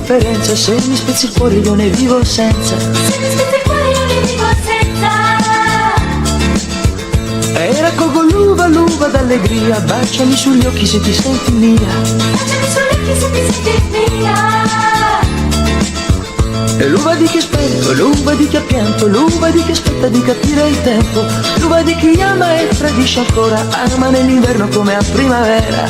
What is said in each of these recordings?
sofferenza. Se mi spezzi il cuore io ne vivo senza. Se mi spezzi il cuore io ne vivo senza. E raccolgo l'uva d'allegria. Baciami sugli occhi se ti senti mia. Baciami sugli occhi se ti senti mia. E l'uva di chi aspetta, l'uva di chi ha pianto, l'uva di chi aspetta di capire il tempo, l'uva di chi ama e tradisce ancora, ama nell'inverno come a primavera.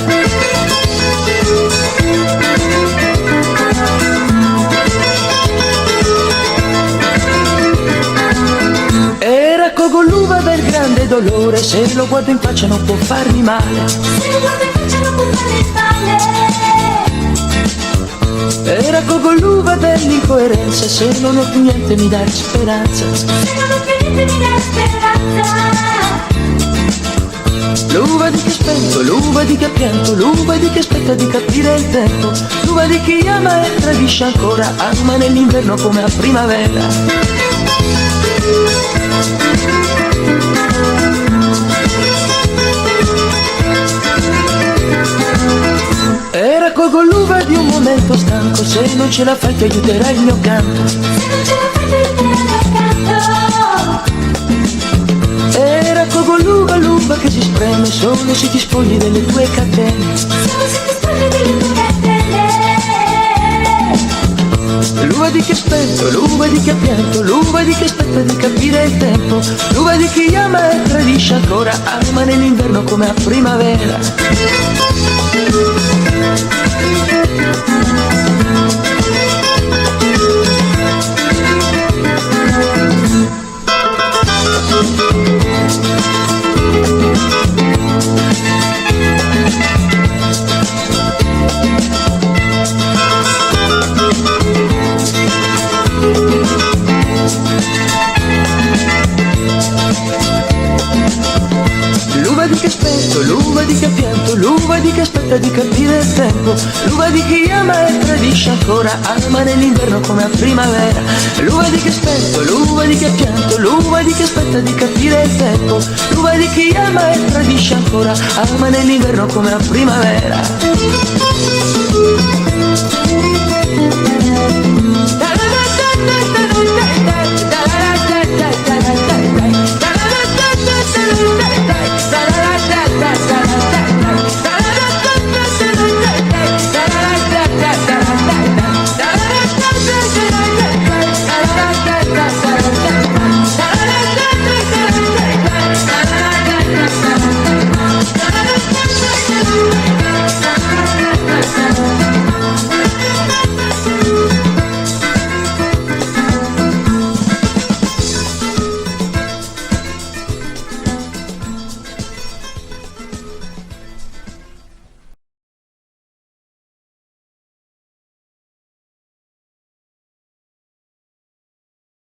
E raccolgo l'uva del grande dolore, se lo guardo in faccia non può farmi male. Se lo guardo in faccia non può farmi male. E raccolgo l'uva dell'incoerenza, se non ho più niente mi dai speranza. Se non ho più niente mi dai speranza. L'uva di chi è spento, l'uva di chi ha pianto, l'uva di chi aspetta di capire il tempo, l'uva di chi ama e tradisce ancora, ama nell'inverno come a primavera. E raccolgo l'uva di un momento stanco, se non ce la fai ti aiuterà il mio canto. Se non ce la fai ti aiuterà il mio canto. E raccolgo l'uva che si spreme, solo se ti spogli delle tue catene. Solo se ti spogli delle tue catene. L'uva di chi è spento, l'uva di chi ha pianto, l'uva di chi aspetta di capire il tempo, l'uva di chi ama e tradisce ancora, ama nell'inverno come a primavera. L'uva di chi è spento, l'uva di chi ha pianto, l'uva di chi aspetta di capire il tempo, l'uva di chi ama e tradisce ancora, ama nell'inverno come a primavera. L'uva di chi è spento, l'uva di chi ha pianto, l'uva di chi aspetta di capire il tempo, l'uva di chi ama e tradisce ancora, ama nell'inverno come a primavera.